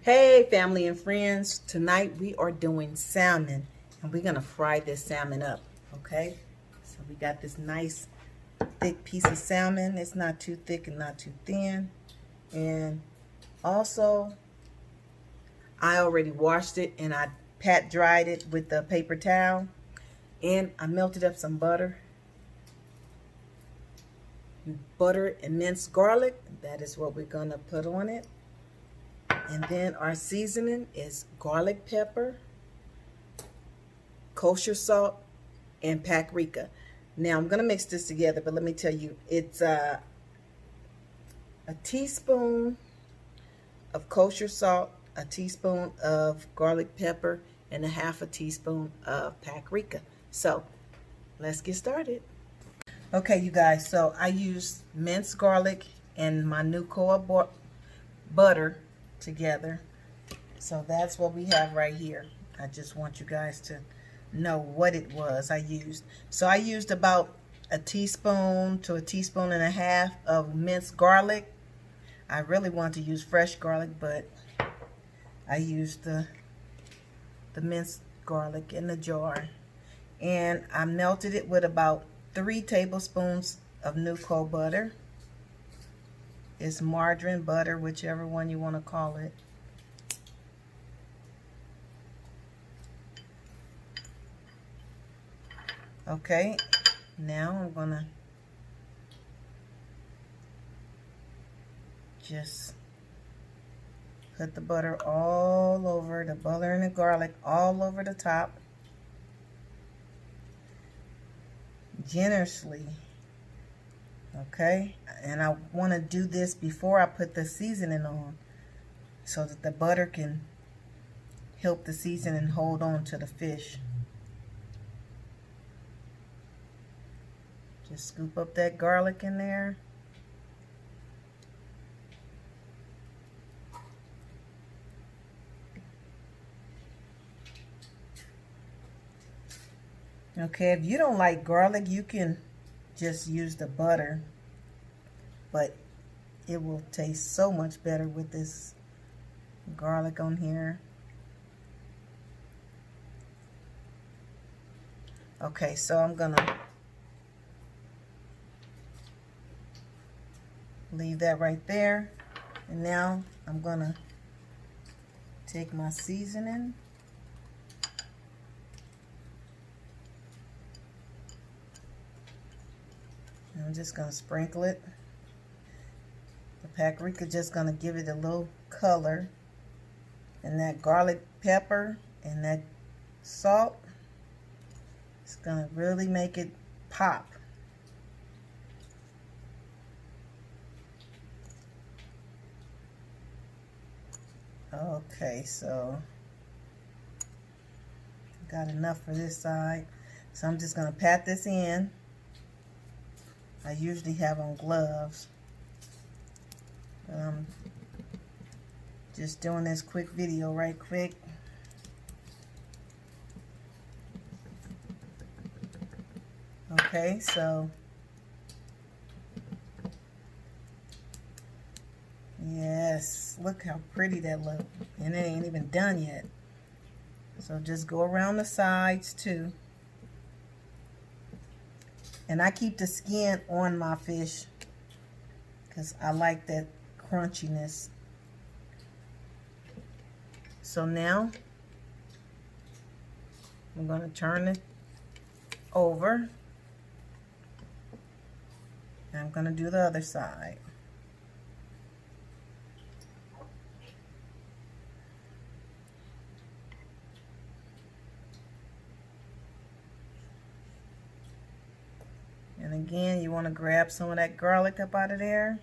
Hey family and friends, tonight we are doing salmon and we're gonna fry this salmon up, okay? So we got this nice thick piece of salmon. It's not too thick and not too thin. And also I already washed it and I pat dried it with a paper towel, and I melted up some butter and minced garlic. That is what we're gonna put on it. And then our seasoning is garlic pepper, kosher salt, and paprika. Now I'm gonna mix this together, but let me tell you, it's a teaspoon of kosher salt, a teaspoon of garlic pepper, and a half a teaspoon of paprika. So let's get started. Okay, you guys, so I used minced garlic and my new butter together. So that's what we have right here. I just want you guys to know what it was I used. So I used about a teaspoon to a teaspoon and a half of minced garlic. I really want to use fresh garlic, but I used the minced garlic in the jar. And I melted it with about 3 tablespoons of Nuco butter. It's margarine, butter, whichever one you want to call it. Okay, now I'm gonna just put the butter all over, the butter and the garlic all over the top, generously. Okay, and I want to do this before I put the seasoning on so that the butter can help the seasoning hold on to the fish. Just scoop up that garlic in there. Okay, if you don't like garlic, you can just use the butter, but it will taste so much better with this garlic on here. Okay, so I'm gonna leave that right there, and now I'm gonna take my seasoning and I'm just gonna sprinkle it. The paprika just gonna give it a little color, and that garlic pepper and that salt, it's gonna really make it pop. Okay, so got enough for this side. So I'm just gonna pat this in. I usually have on gloves. Just doing this quick video right quick. Okay, so yes, look how pretty that looks. And it ain't even done yet. So just go around the sides too. And I keep the skin on my fish because I like that crunchiness. So now I'm going to turn it over. And I'm going to do the other side. And again, you want to grab some of that garlic up out of there.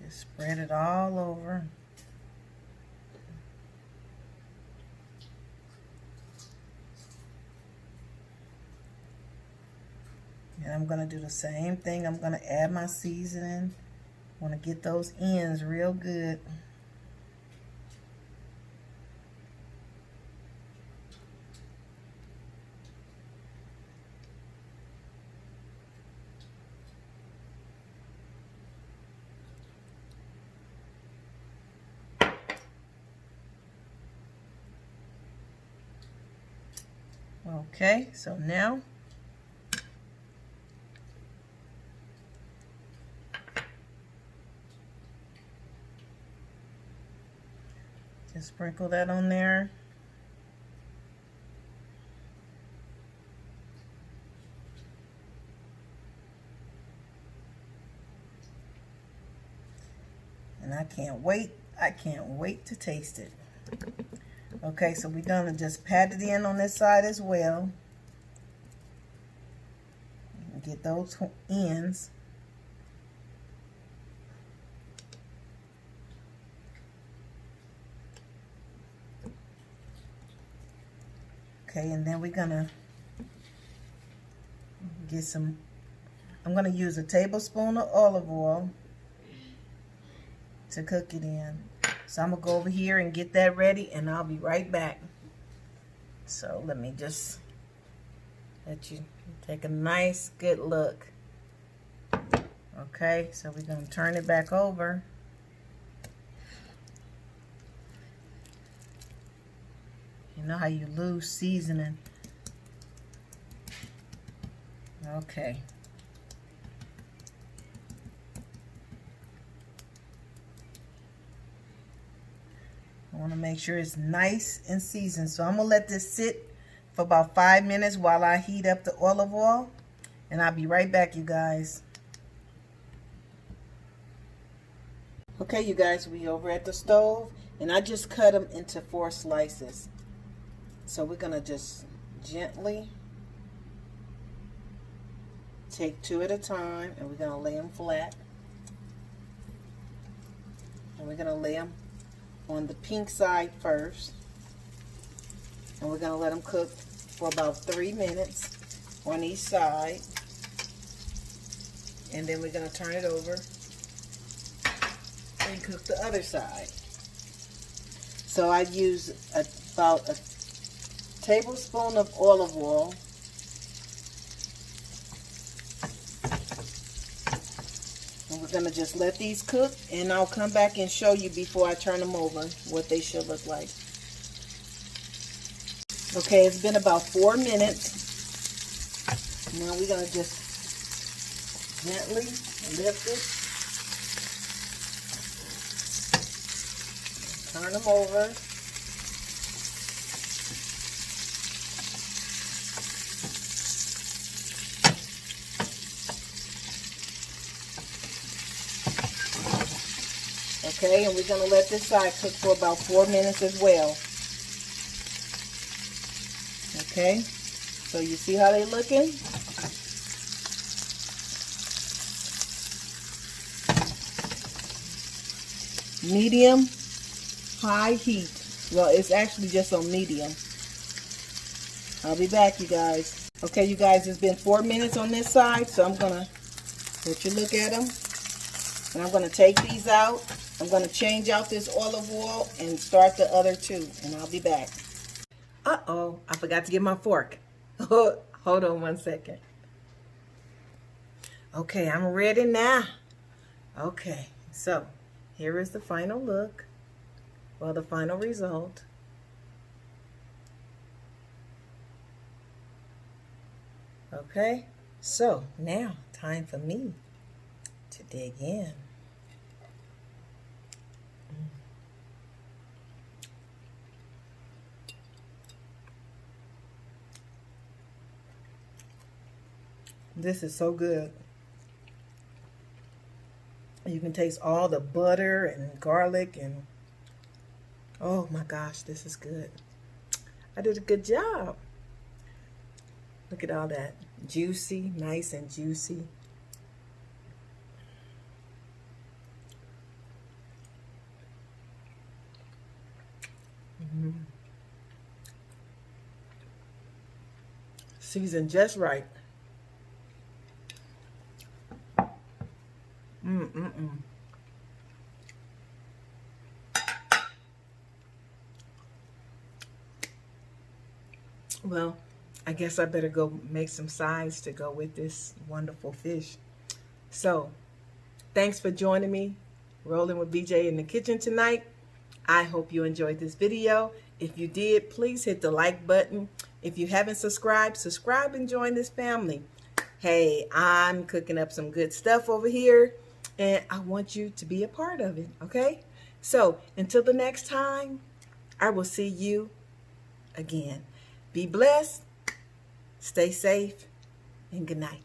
Just spread it all over. And I'm going to do the same thing. I'm going to add my seasoning. I want to get those ends real good. Okay, so now just sprinkle that on there. And I can't wait to taste it. Okay, so we're gonna just pat it in on this side as well. Get those ends. Okay, and then we're gonna get some, I'm gonna use a tablespoon of olive oil to cook it in. So I'm gonna go over here and get that ready, and I'll be right back. So let me just let you take a nice good look. Okay, so we're gonna turn it back over. You know how you lose seasoning. Okay. I want to make sure it's nice and seasoned. So I'm going to let this sit for about 5 minutes while I heat up the olive oil. And I'll be right back, you guys. Okay, you guys, we over at the stove. And I just cut them into 4 slices. So we're going to just gently take 2 at a time. And we're going to lay them flat. And we're going to lay them on the pink side first, and we're going to let them cook for about 3 minutes on each side, and then we're going to turn it over and cook the other side. So I use about a tablespoon of olive oil, and we're going to just let these cook, and I'll come back and show you before I turn them over what they should look like. Okay, it's been about 4 minutes. Now we're going to just gently lift it, turn them over. Okay, and we're going to let this side cook for about 4 minutes as well. Okay, so you see how they're looking? Medium, high heat. Well, it's actually just on medium. I'll be back, you guys. Okay, you guys, it's been 4 minutes on this side, so I'm going to let you look at them. And I'm going to take these out. I'm going to change out this olive oil and start the other 2, and I'll be back. Uh-oh, I forgot to get my fork. Hold on 1 second. Okay, I'm ready now. Okay, so here is the final look. Well, the final result. Okay, so now time for me to dig in. This is so good. You can taste all the butter and garlic, and oh my gosh, this is good. I did a good job. Look at all that. Juicy, nice and juicy. Seasoned just right. Well, I guess I better go make some sides to go with this wonderful fish. So, thanks for joining me, Rolling with BJ in the kitchen tonight. I hope you enjoyed this video. If you did, please hit the like button. If you haven't subscribed, subscribe and join this family. Hey, I'm cooking up some good stuff over here, and I want you to be a part of it, okay? So until the next time, I will see you again. Be blessed, stay safe, and good night.